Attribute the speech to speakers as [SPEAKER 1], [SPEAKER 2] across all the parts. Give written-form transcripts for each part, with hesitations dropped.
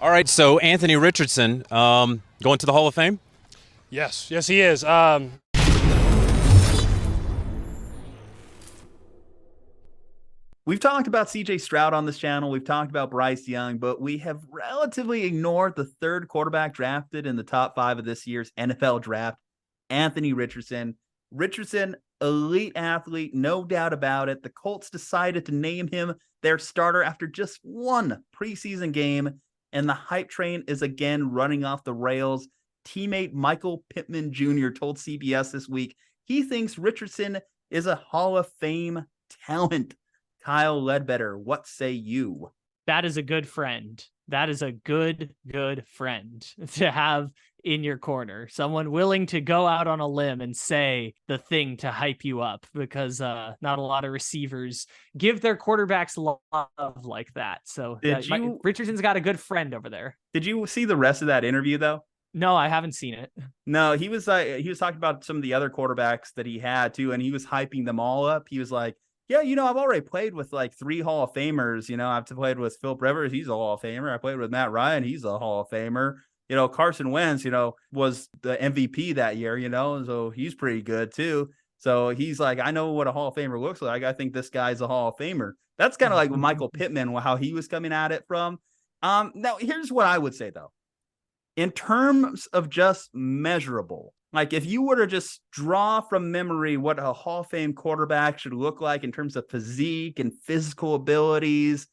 [SPEAKER 1] All right, so Anthony Richardson going to the Hall of Fame?
[SPEAKER 2] Yes, he is.
[SPEAKER 3] We've talked about CJ Stroud on this channel. We've talked about Bryce Young, but we have relatively ignored the third quarterback drafted in the top 5 of this year's NFL draft, Anthony Richardson. Richardson, elite athlete, no doubt about it. The Colts decided to name him their starter after just one preseason game, and the hype train is again running off the rails. Teammate Michael Pittman Jr. told CBS this week he thinks Richardson is a Hall of Fame talent. Kyle Ledbetter, what say you?
[SPEAKER 4] That is a good friend. That is a good friend to have in your corner. Someone willing to go out on a limb and say the thing to hype you up, because not a lot of receivers give their quarterbacks love like that. So Richardson's got a good friend over there.
[SPEAKER 3] Did you see the rest of that interview though?
[SPEAKER 4] No, I haven't seen it.
[SPEAKER 3] No, he was talking about some of the other quarterbacks that he had too, and he was hyping them all up. He was like, yeah, I've already played with like 3 Hall of Famers. I've played with Philip Rivers. He's a Hall of Famer. I played with Matt Ryan. He's a Hall of Famer. Carson Wentz, was the MVP that year, so he's pretty good too. So he's like, I know what a Hall of Famer looks like. I think this guy's a Hall of Famer. That's kind of like Michael Pittman, how he was coming at it from. Now, here's what I would say, though. In terms of just measurable, like if you were to just draw from memory what a Hall of Fame quarterback should look like in terms of physique and physical abilities,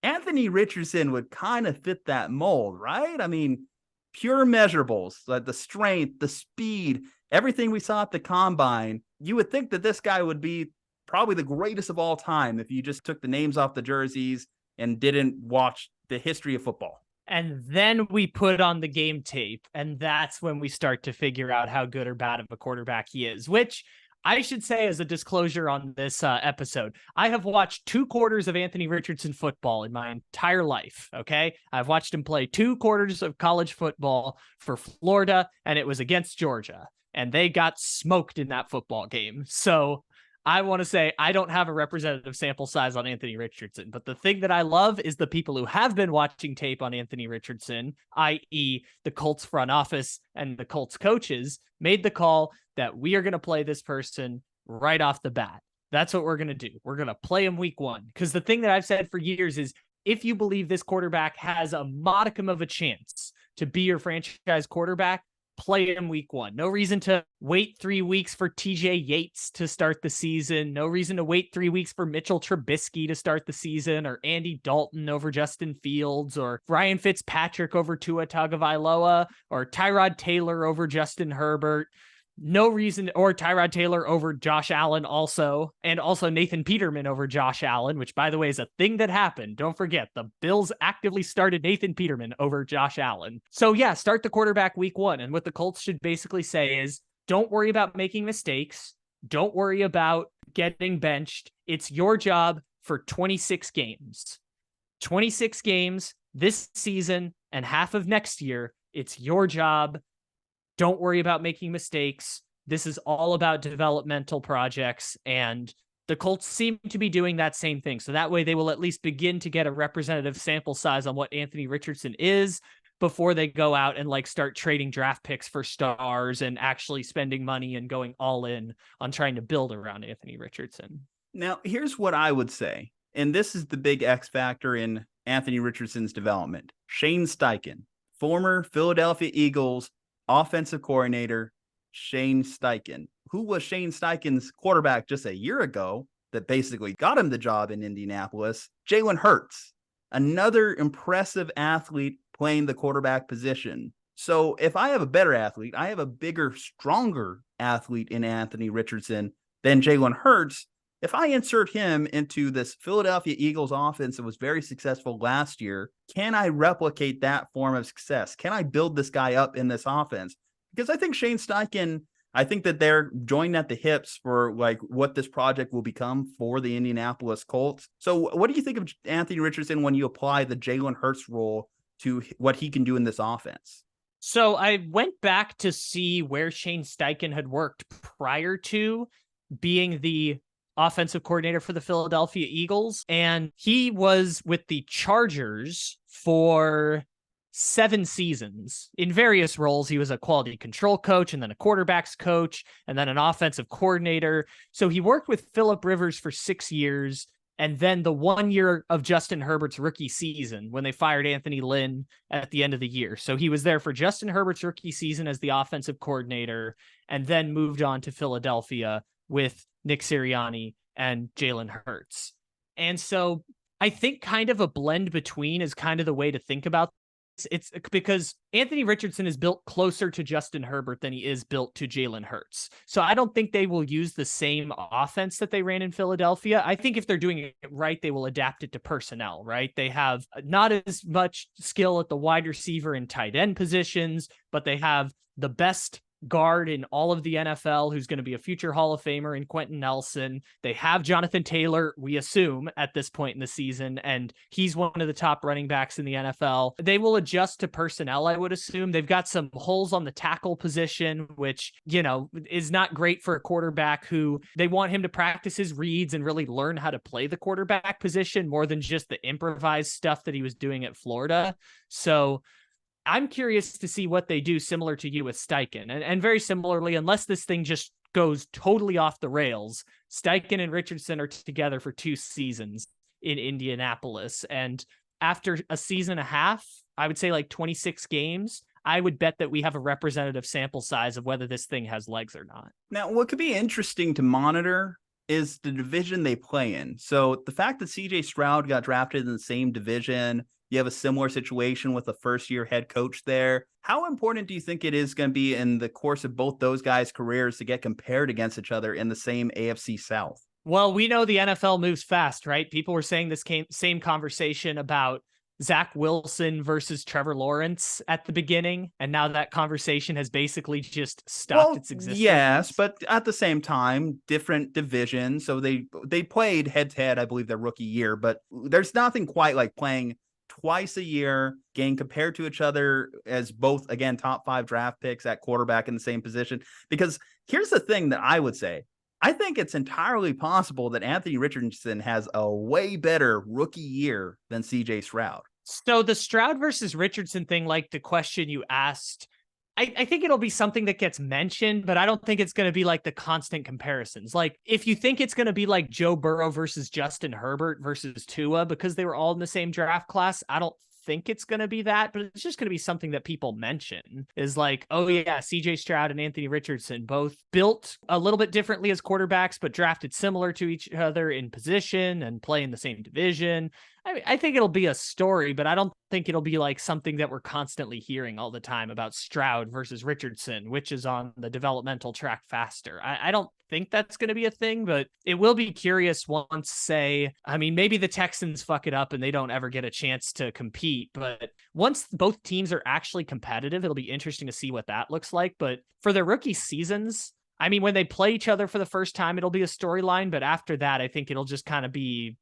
[SPEAKER 3] Anthony Richardson would kind of fit that mold, right? I mean, pure measurables, like the strength, the speed, everything we saw at the combine. You would think that this guy would be probably the greatest of all time if you just took the names off the jerseys and didn't watch the history of football.
[SPEAKER 4] And then we put on the game tape, and that's when we start to figure out how good or bad of a quarterback he is, which I should say as a disclosure on this episode, I have watched 2 quarters of Anthony Richardson football in my entire life, okay? I've watched him play 2 quarters of college football for Florida, and it was against Georgia, and they got smoked in that football game. So I want to say I don't have a representative sample size on Anthony Richardson, but the thing that I love is the people who have been watching tape on Anthony Richardson, i.e. the Colts front office and the Colts coaches, made the call that we are going to play this person right off the bat. That's what we're going to do. We're going to play him week 1. Because the thing that I've said for years is if you believe this quarterback has a modicum of a chance to be your franchise quarterback, play him week 1. No reason to wait 3 weeks for TJ Yates to start the season. No reason to wait 3 weeks for Mitchell Trubisky to start the season, or Andy Dalton over Justin Fields, or Ryan Fitzpatrick over Tua Tagovailoa, or Tyrod Taylor over Justin Herbert. No reason, or Tyrod Taylor over Josh Allen also, and also Nathan Peterman over Josh Allen, which, by the way, is a thing that happened. Don't forget, the Bills actively started Nathan Peterman over Josh Allen. So yeah, start the quarterback week 1. And what the Colts should basically say is, don't worry about making mistakes. Don't worry about getting benched. It's your job for 26 games. 26 games this season and half of next year. It's your job. Don't worry about making mistakes. This is all about developmental projects, and the Colts seem to be doing that same thing. So that way they will at least begin to get a representative sample size on what Anthony Richardson is before they go out and start trading draft picks for stars and actually spending money and going all in on trying to build around Anthony Richardson.
[SPEAKER 3] Now, here's what I would say, and this is the big X factor in Anthony Richardson's development. Shane Steichen, former Philadelphia Eagles offensive coordinator, Shane Steichen. Who was Shane Steichen's quarterback just a year ago that basically got him the job in Indianapolis? Jalen Hurts, another impressive athlete playing the quarterback position. So if I have a better athlete, I have a bigger, stronger athlete in Anthony Richardson than Jalen Hurts. If I insert him into this Philadelphia Eagles offense that was very successful last year, can I replicate that form of success? Can I build this guy up in this offense? Because I think Shane Steichen, I think that they're joined at the hips for what this project will become for the Indianapolis Colts. So what do you think of Anthony Richardson when you apply the Jalen Hurts role to what he can do in this offense?
[SPEAKER 4] So I went back to see where Shane Steichen had worked prior to being the offensive coordinator for the Philadelphia Eagles. And he was with the Chargers for 7 seasons in various roles. He was a quality control coach and then a quarterbacks coach and then an offensive coordinator. So he worked with Phillip Rivers for 6 years. And then the 1 year of Justin Herbert's rookie season when they fired Anthony Lynn at the end of the year. So he was there for Justin Herbert's rookie season as the offensive coordinator and then moved on to Philadelphia with Nick Sirianni and Jalen Hurts. And so I think kind of a blend between is kind of the way to think about it's because Anthony Richardson is built closer to Justin Herbert than he is built to Jalen Hurts. So I don't think they will use the same offense that they ran in Philadelphia. I think if they're doing it right, they will adapt it to personnel, right? They have not as much skill at the wide receiver and tight end positions, but they have the best guard in all of the NFL who's going to be a future Hall of Famer in Quentin Nelson. They have Jonathan Taylor, we assume, at this point in the season, and he's one of the top running backs in the NFL. They will adjust to personnel, I would assume. They've got some holes on the tackle position, which, you know, is not great for a quarterback who they want him to practice his reads and really learn how to play the quarterback position more than just the improvised stuff that he was doing at Florida. So I'm curious to see what they do similar to you with Steichen. And very similarly, unless this thing just goes totally off the rails, Steichen and Richardson are together for 2 seasons in Indianapolis. And after a season and a half, I would say like 26 games, I would bet that we have a representative sample size of whether this thing has legs or not.
[SPEAKER 3] Now, what could be interesting to monitor is the division they play in. So the fact that CJ Stroud got drafted in the same division, you have a similar situation with a first-year head coach there. How important do you think it is going to be in the course of both those guys' careers to get compared against each other in the same AFC South?
[SPEAKER 4] Well, we know the NFL moves fast, right? People were saying this same conversation about Zach Wilson versus Trevor Lawrence at the beginning, and now that conversation has basically just stopped its existence.
[SPEAKER 3] Yes, but at the same time, different divisions. So they played head-to-head, I believe, their rookie year, but there's nothing quite like playing twice a year, getting compared to each other as both, again, top 5 draft picks at quarterback in the same position. Because here's the thing that I would say. I think it's entirely possible that Anthony Richardson has a way better rookie year than CJ Stroud.
[SPEAKER 4] So the Stroud versus Richardson thing, like the question you asked, I think it'll be something that gets mentioned, but I don't think it's going to be like the constant comparisons. Like if you think it's going to be like Joe Burrow versus Justin Herbert versus Tua because they were all in the same draft class, I don't think it's going to be that, but it's just going to be something that people mention is like, oh yeah, CJ Stroud and Anthony Richardson both built a little bit differently as quarterbacks, but drafted similar to each other in position and play in the same division. I think it'll be a story, but I don't think it'll be like something that we're constantly hearing all the time about Stroud versus Richardson, which is on the developmental track faster. I don't think that's going to be a thing, but it will be curious once, say, I mean, maybe the Texans fuck it up and they don't ever get a chance to compete, but once both teams are actually competitive, it'll be interesting to see what that looks like. But for their rookie seasons, I mean, when they play each other for the first time, it'll be a storyline, but after that, I think it'll just kind of be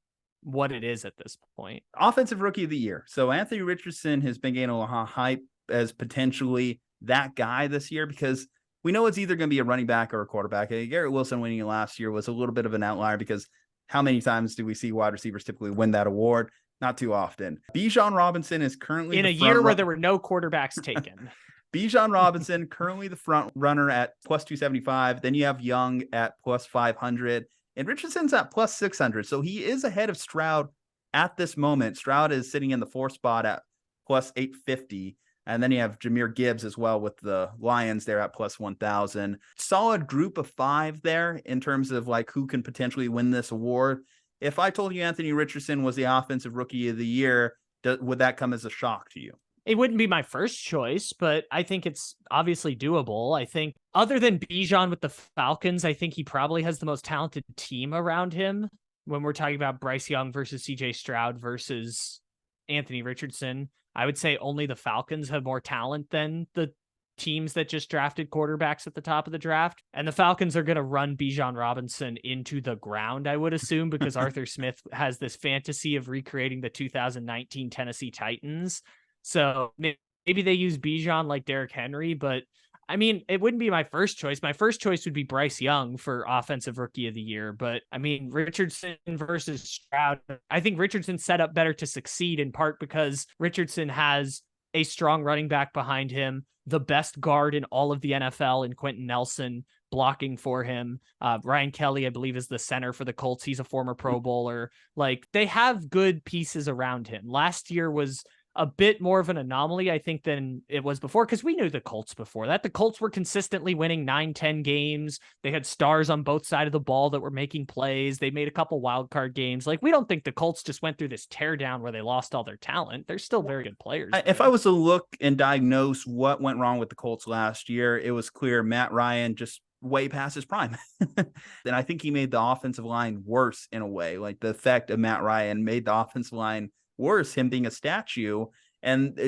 [SPEAKER 4] what it is at this point.
[SPEAKER 3] Offensive rookie of the year. So Anthony Richardson has been getting a lot of hype as potentially that guy this year because we know it's either going to be a running back or a quarterback. Garrett Wilson winning it last year was a little bit of an outlier because how many times do we see wide receivers typically win that award? Not too often. Bijan Robinson is currently
[SPEAKER 4] in a year where there were no quarterbacks taken.
[SPEAKER 3] Bijan Robinson currently the front runner at plus 275. Then you have Young at plus 500. And Richardson's at plus 600. So he is ahead of Stroud at this moment. Stroud is sitting in the 4th spot at plus 850. And then you have Jahmyr Gibbs as well with the Lions there at plus 1,000. Solid group of 5 there in terms of like who can potentially win this award. If I told you Anthony Richardson was the offensive rookie of the year, would that come as a shock to you?
[SPEAKER 4] It wouldn't be my first choice, but I think it's obviously doable. I think other than Bijan with the Falcons, I think he probably has the most talented team around him when we're talking about Bryce Young versus CJ Stroud versus Anthony Richardson. I would say only the Falcons have more talent than the teams that just drafted quarterbacks at the top of the draft. And the Falcons are going to run Bijan Robinson into the ground, I would assume, because Arthur Smith has this fantasy of recreating the 2019 Tennessee Titans. So maybe they use Bijan like Derrick Henry, but I mean, it wouldn't be my first choice. My first choice would be Bryce Young for offensive rookie of the year. But I mean, Richardson versus Stroud, I think Richardson's set up better to succeed in part because Richardson has a strong running back behind him, the best guard in all of the NFL in Quentin Nelson blocking for him. Ryan Kelly, I believe, is the center for the Colts. He's a former Pro Bowler. Like, they have good pieces around him. Last year was a bit more of an anomaly, I think, than it was before, because we knew the Colts before that. The Colts were consistently winning 9-10 games. They had stars on both sides of the ball that were making plays. They made a couple wild card games. Like, we don't think the Colts just went through this teardown where they lost all their talent. They're still very good players.
[SPEAKER 3] If I was to look and diagnose what went wrong with the Colts last year, it was clear Matt Ryan just way past his prime. And I think he made the offensive line worse in a way. Like, the effect of Matt Ryan made the offensive line worse, him being a statue. And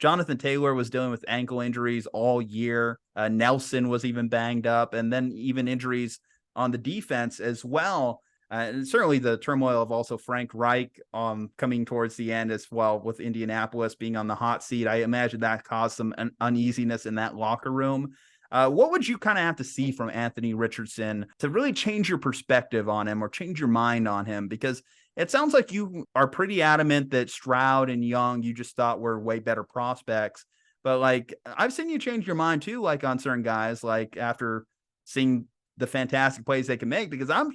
[SPEAKER 3] Jonathan Taylor was dealing with ankle injuries all year. Nelson was even banged up, and then even injuries on the defense as well. And certainly the turmoil of also Frank Reich coming towards the end as well, with Indianapolis being on the hot seat. I imagine that caused some uneasiness in that locker room. What would you kind of have to see from Anthony Richardson to really change your perspective on him or change your mind on him? Because it sounds like you are pretty adamant that Stroud and Young, you just thought were way better prospects. But like, I've seen you change your mind too, like on certain guys, like after seeing the fantastic plays they can make, because I'm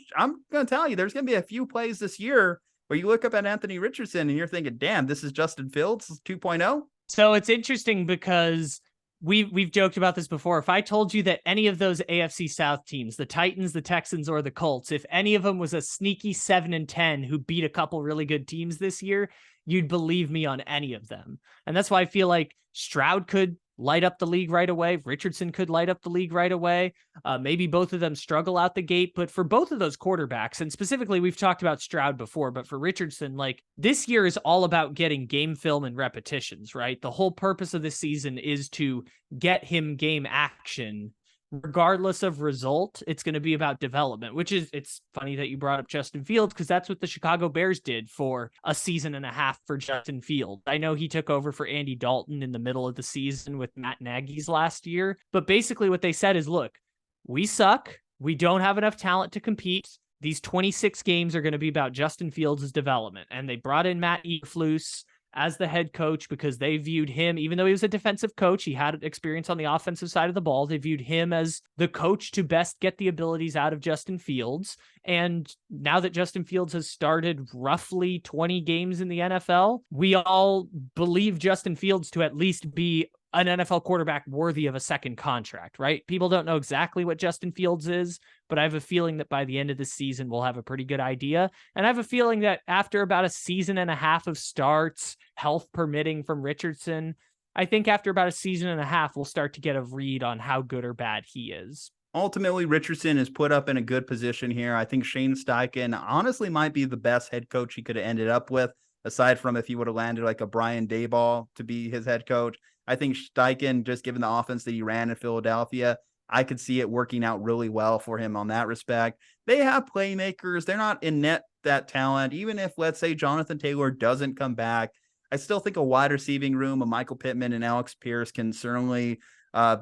[SPEAKER 3] going to tell you, there's going to be a few plays this year where you look up at Anthony Richardson and you're thinking, damn, this is Justin Fields 2.0.
[SPEAKER 4] So it's interesting because we've joked about this before. If I told you that any of those AFC South teams, the Titans, the Texans, or the Colts, if any of them was a sneaky 7-10 who beat a couple really good teams this year, you'd believe me on any of them. And that's why I feel like Stroud could light up the league right away. Richardson could light up the league right away. Maybe both of them struggle out the gate, but for both of those quarterbacks, and specifically we've talked about Stroud before, but for Richardson, like, this year is all about getting game film and repetitions, right? The whole purpose of this season is to get him game action. Regardless of result, it's going to be about development, which is, it's funny that you brought up Justin Fields, because that's what the Chicago Bears did for a season and a half for Justin Fields. I know he took over for Andy Dalton in the middle of the season with Matt Nagy's last year, but basically what they said is, look, we suck. We don't have enough talent to compete. These 26 games are going to be about Justin Fields' development. And they brought in Matt Eberflus as the head coach because they viewed him, even though he was a defensive coach, he had experience on the offensive side of the ball. They viewed him as the coach to best get the abilities out of Justin Fields. And now that Justin Fields has started roughly 20 games in the NFL, we all believe Justin Fields to at least be an NFL quarterback worthy of a second contract, right? People don't know exactly what Justin Fields is, but I have a feeling that by the end of the season, we'll have a pretty good idea. And I have a feeling that after about a season and a half of starts, health permitting from Richardson, I think after about a season and a half, we'll start to get a read on how good or bad he is.
[SPEAKER 3] Ultimately, Richardson is put up in a good position here. I think Shane Steichen honestly might be the best head coach he could have ended up with, aside from if he would have landed like a Brian Daboll to be his head coach. I think Steichen, just given the offense that he ran in Philadelphia, I could see it working out really well for him on that respect. They have playmakers. They're not in net that talent. Even if, let's say, Jonathan Taylor doesn't come back, I still think a wide receiving room of Michael Pittman and Alex Pierce can certainly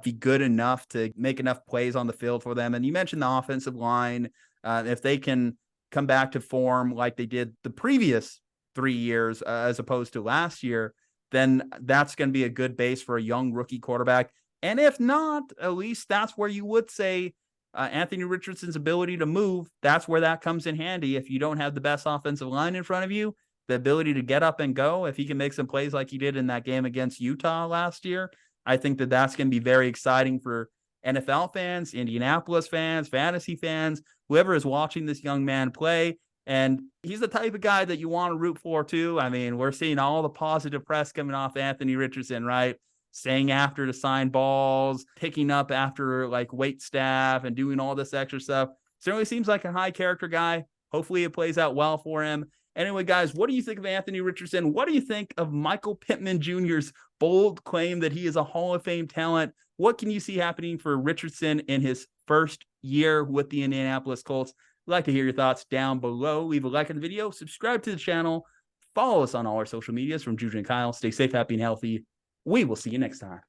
[SPEAKER 3] be good enough to make enough plays on the field for them. And you mentioned the offensive line. If they can come back to form like they did the previous 3 years as opposed to last year, then that's going to be a good base for a young rookie quarterback. And if not, at least that's where you would say Anthony Richardson's ability to move, that's where that comes in handy. If you don't have the best offensive line in front of you, the ability to get up and go, if he can make some plays like he did in that game against Utah last year, I think that that's going to be very exciting for NFL fans, Indianapolis fans, fantasy fans, whoever is watching this young man play. And he's the type of guy that you want to root for too. I mean, we're seeing all the positive press coming off Anthony Richardson, right? Staying after to sign balls, picking up after like wait staff and doing all this extra stuff. Certainly seems like a high character guy. Hopefully it plays out well for him. Anyway, guys, what do you think of Anthony Richardson? What do you think of Michael Pittman Jr.'s bold claim that he is a Hall of Fame talent? What can you see happening for Richardson in his first year with the Indianapolis Colts? I'd like to hear your thoughts down below. Leave a like on the video, subscribe to the channel, follow us on all our social medias from Juju and Kyle. Stay safe, happy, and healthy. We will see you next time.